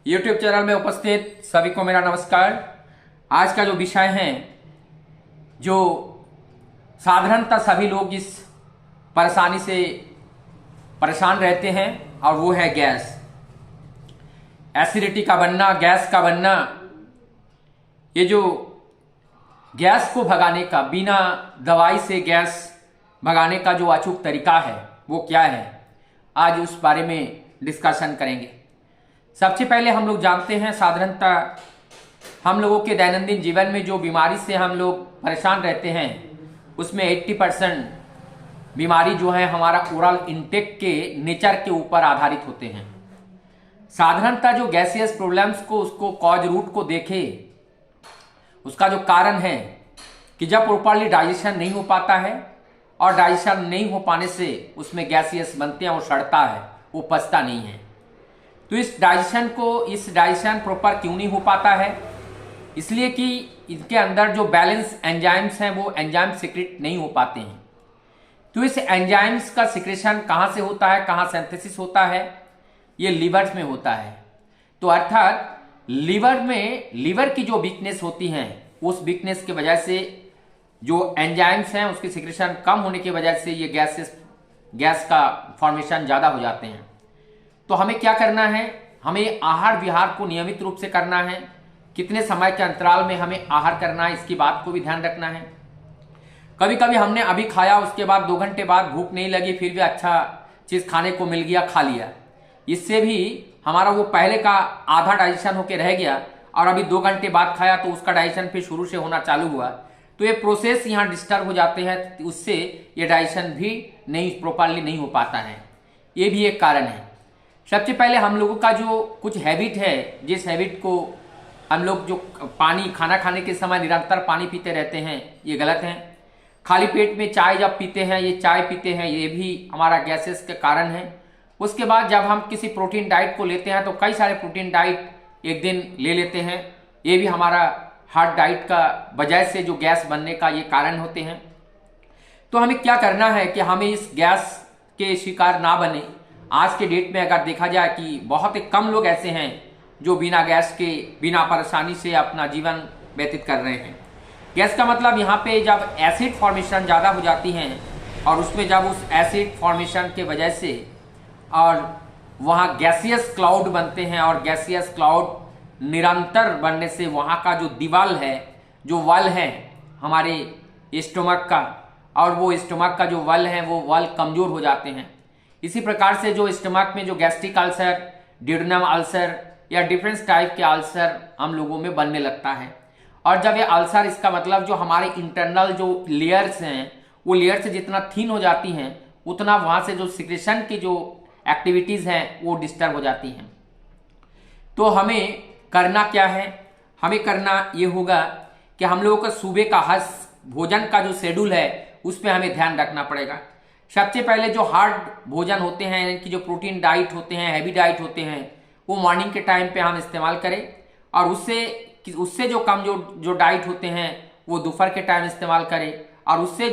YouTube channel में उपस्थित सभी को मेरा नमस्कार। आज का जो विषय है, जो साधारणतः सभी लोग इस परेशानी से परेशान रहते हैं, और वो है गैस। एसिडिटी का बनना, गैस का बनना। ये जो गैस को भगाने का, बिना दवाई से गैस भगाने का जो अचूक तरीका है वो क्या है, आज उस बारे में डिस्कशन करेंगे। सबसे पहले हम लोग जानते हैं, साधारणतः हम लोगों के दैनंदिन जीवन में जो बीमारी से हम लोग परेशान रहते हैं उसमें 80% बीमारी जो है हमारा ओरल इंटेक के नेचर के ऊपर आधारित होते हैं। साधारणतः जो गैसियस प्रॉब्लम्स को, उसको कॉज रूट को देखे, उसका जो कारण है कि जब प्रॉपर्ली डाइजेशन नहीं हो पाता है, और डाइजेशन नहीं हो पाने से उसमें गैसियस बनते हैं, वो सड़ता है, वो पचता नहीं है। तो इस डाइजेशन प्रॉपर क्यों नहीं हो पाता है? इसलिए कि इनके अंदर जो बैलेंस एंजाइम्स हैं वो एंजाइम सिक्रेट नहीं हो पाते हैं। तो इस एंजाइम्स का सिक्रेशन कहाँ से होता है, कहाँ सिंथेसिस होता है? ये लीवर में होता है। तो अर्थात लीवर की जो वीकनेस होती है, उस वीकनेस की वजह से जो एंजाइम्स हैं उसकी सिक्रेशन कम होने की वजह से ये गैस का फॉर्मेशन ज़्यादा हो जाते हैं। तो हमें क्या करना है? हमें आहार विहार को नियमित रूप से करना है। कितने समय के अंतराल में हमें आहार करना है, इसकी बात को भी ध्यान रखना है। कभी कभी हमने अभी खाया, उसके बाद 2 घंटे बाद भूख नहीं लगी, फिर भी अच्छा चीज़ खाने को मिल गया, खा लिया। इससे भी हमारा वो पहले का आधा डाइजेशन होके रह गया, और अभी 2 घंटे बाद खाया तो उसका डाइजेशन फिर शुरू से होना चालू हुआ। तो ये प्रोसेस यहाँ डिस्टर्ब हो जाते हैं, उससे ये डाइजेशन भी प्रॉपरली नहीं हो पाता है। ये भी एक कारण है। सबसे पहले हम लोगों का जो कुछ हैबिट है, जिस हैबिट को हम लोग जो खाना खाने के समय निरंतर पानी पीते रहते हैं, ये गलत है। खाली पेट में चाय जब पीते हैं, ये भी हमारा गैसेस के कारण है। उसके बाद जब हम किसी प्रोटीन डाइट को लेते हैं तो कई सारे प्रोटीन डाइट एक दिन ले लेते हैं, ये भी हमारा हार्ड डाइट का वजह से जो गैस बनने का ये कारण होते हैं। तो हमें क्या करना है कि हमें इस गैस के शिकार ना बने। आज के डेट में अगर देखा जाए कि बहुत ही कम लोग ऐसे हैं जो बिना गैस के, बिना परेशानी से अपना जीवन व्यतीत कर रहे हैं। गैस का मतलब यहाँ पे जब एसिड फॉर्मेशन ज़्यादा हो जाती है, और उसमें जब उस एसिड फॉर्मेशन के वजह से और वहाँ गैसियस क्लाउड बनते हैं, और गैसियस क्लाउड निरंतर बनने से वहाँ का जो दीवाल है, जो वल है हमारे स्टोमक का, और वो स्टोमक का जो वल है वो वल कमज़ोर हो जाते हैं। इसी प्रकार से जो स्टमक में जो गैस्ट्रिक अल्सर, ड्यूडेनम अल्सर या डिफरेंट टाइप के अल्सर हम लोगों में बनने लगता है। और जब ये अल्सर, इसका मतलब जो हमारे इंटरनल जो लेयर्स हैं, वो लेयर्स जितना थिन हो जाती हैं, उतना वहाँ से जो सिक्रेशन की जो एक्टिविटीज़ हैं वो डिस्टर्ब हो जाती हैं। तो हमें करना क्या है? हमें करना ये होगा कि हम लोगों का सुबह का भोजन का जो शेड्यूल है उस पर हमें ध्यान रखना पड़ेगा। सबसे पहले जो हार्ड भोजन होते हैं, यानी कि जो प्रोटीन डाइट होते हैं, हैवी डाइट होते हैं, वो मॉर्निंग के टाइम पे हम इस्तेमाल करें। और उससे जो कम जो डाइट होते हैं वो दोपहर के टाइम इस्तेमाल करें। और उससे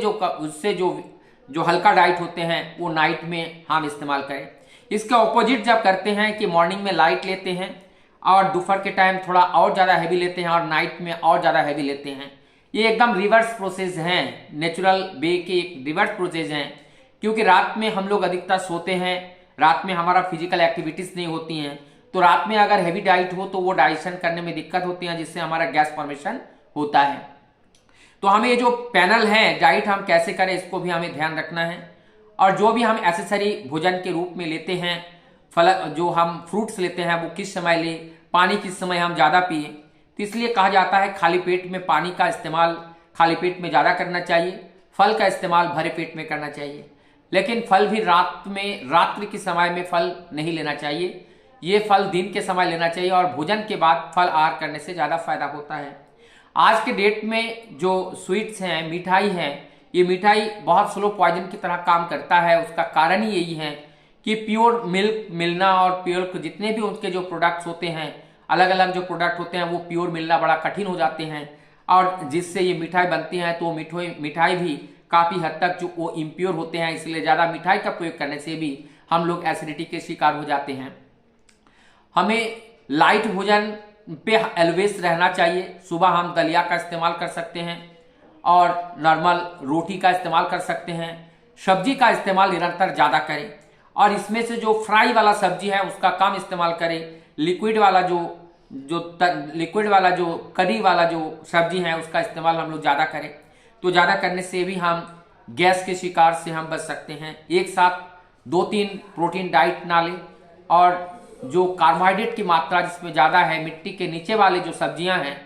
जो हल्का डाइट होते हैं वो नाइट में हम इस्तेमाल करें। इसके ऑपोजिट जब करते हैं कि मॉर्निंग में लाइट लेते हैं, और दोपहर के टाइम थोड़ा और ज़्यादा हैवी लेते हैं, और नाइट में और ज़्यादा हैवी लेते हैं, ये एकदम रिवर्स प्रोसेस हैं, नेचुरल वे के एक रिवर्स प्रोसेस हैं। क्योंकि रात में हम लोग अधिकतर सोते हैं, रात में हमारा फिजिकल एक्टिविटीज नहीं होती हैं, तो रात में अगर हैवी डाइट हो तो वो डाइजेशन करने में दिक्कत होती है, जिससे हमारा गैस फॉर्मेशन होता है। तो हमें ये जो पैनल है डाइट हम कैसे करें, इसको भी हमें ध्यान रखना है। और जो भी हम एसेसरी भोजन के रूप में लेते हैं, फल जो हम फ्रूट्स लेते हैं वो किस समय ले, पानी किस समय हम ज़्यादा पिए। तो इसलिए कहा जाता है खाली पेट में पानी का इस्तेमाल खाली पेट में ज़्यादा करना चाहिए, फल का इस्तेमाल भरे पेट में करना चाहिए। लेकिन फल भी रात्रि के समय में फल नहीं लेना चाहिए, ये फल दिन के समय लेना चाहिए, और भोजन के बाद फल आहार करने से ज़्यादा फायदा होता है। आज के डेट में जो स्वीट्स हैं, मिठाई हैं, ये मिठाई बहुत स्लो पॉइजन की तरह काम करता है। उसका कारण ही यही है कि प्योर मिल्क मिलना, और प्योर जितने भी उनके जो प्रोडक्ट्स होते हैं, अलग अलग जो प्रोडक्ट होते हैं, वो प्योर मिलना बड़ा कठिन हो जाते हैं। और जिससे ये मिठाई बनती है तो मिठाई भी काफ़ी हद तक जो वो इम्प्योर होते हैं, इसलिए ज़्यादा मिठाई का प्रयोग करने से भी हम लोग एसिडिटी के शिकार हो जाते हैं। हमें लाइट भोजन पे ऑलवेज रहना चाहिए। सुबह हम दलिया का इस्तेमाल कर सकते हैं और नॉर्मल रोटी का इस्तेमाल कर सकते हैं। सब्जी का इस्तेमाल निरंतर ज़्यादा करें और इसमें से जो फ्राई वाला सब्जी है उसका कम इस्तेमाल करें। लिक्विड वाला जो करी वाला जो सब्जी है उसका इस्तेमाल हम लोग ज़्यादा करें, तो ज़्यादा करने से भी हम गैस के शिकार से हम बच सकते हैं। एक साथ 2-3 प्रोटीन डाइट ना लें और जो कार्बोहाइड्रेट की मात्रा जिसमें ज़्यादा है, मिट्टी के नीचे वाले जो सब्जियां हैं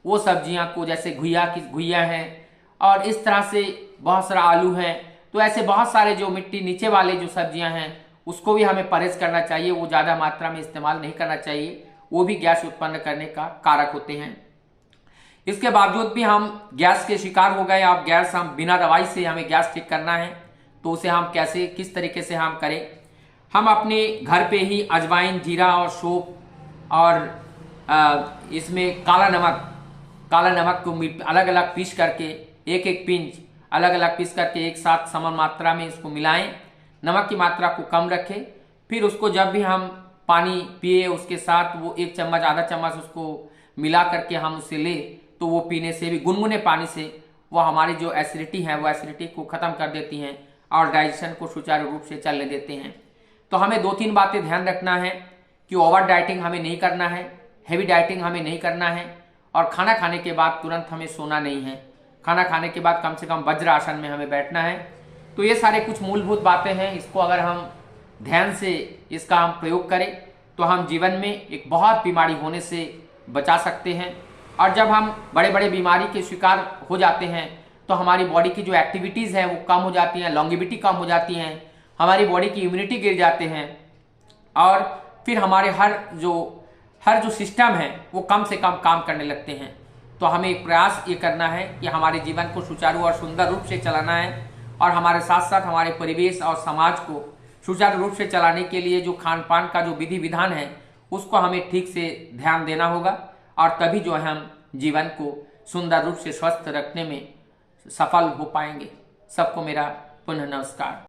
वो सब्जियां को, जैसे घुइया हैं और इस तरह से बहुत सारा आलू है, तो ऐसे बहुत सारे जो मिट्टी नीचे वाले जो सब्जियां हैं उसको भी हमें परहेज करना चाहिए। वो ज़्यादा मात्रा में इस्तेमाल नहीं करना चाहिए, वो भी गैस उत्पन्न करने का कारक होते हैं। इसके बावजूद भी हम गैस के शिकार हो गए। अब गैस हम बिना दवाई से हमें गैस ठीक करना है, तो उसे हम कैसे, किस तरीके से हम करें। हम अपने घर पे ही अजवाइन, जीरा और सौंफ और इसमें काला नमक को अलग अलग पीस करके, एक पिंच अलग अलग पीस करके एक साथ समान मात्रा में इसको मिलाएं। नमक की मात्रा को कम रखें। फिर उसको जब भी हम पानी पिए उसके साथ वो 1 चम्मच आधा चम्मच उसको मिला करके हम उसे ले, तो वो पीने से भी, गुनगुने पानी से, वो हमारी जो एसिडिटी है वो एसिडिटी को ख़त्म कर देती हैं और डाइजेशन को सुचारू रूप से चलने देते हैं। तो हमें 2-3 बातें ध्यान रखना है कि ओवर डाइटिंग हमें नहीं करना है, हेवी डाइटिंग हमें नहीं करना है और खाना खाने के बाद तुरंत हमें सोना नहीं है। खाना खाने के बाद कम से कम वज्र आसन में हमें बैठना है। तो ये सारे कुछ मूलभूत बातें हैं, इसको अगर हम ध्यान से इसका हम प्रयोग करें तो हम जीवन में एक बहुत बीमारी होने से बचा सकते हैं। और जब हम बड़े बड़े बीमारी के शिकार हो जाते हैं तो हमारी बॉडी की जो एक्टिविटीज़ हैं वो कम हो जाती हैं, लॉन्गेविटी कम हो जाती हैं, हमारी बॉडी की इम्यूनिटी गिर जाते हैं और फिर हमारे हर जो सिस्टम है वो कम से कम काम करने लगते हैं। तो हमें एक प्रयास ये करना है कि हमारे जीवन को सुचारू और सुंदर रूप से चलाना है और हमारे साथ साथ हमारे परिवेश और समाज को सुचारू रूप से चलाने के लिए जो खान पान का जो विधि विधान है उसको हमें ठीक से ध्यान देना होगा और तभी जो है हम जीवन को सुंदर रूप से स्वस्थ रखने में सफल हो पाएंगे। सबको मेरा पुनः नमस्कार।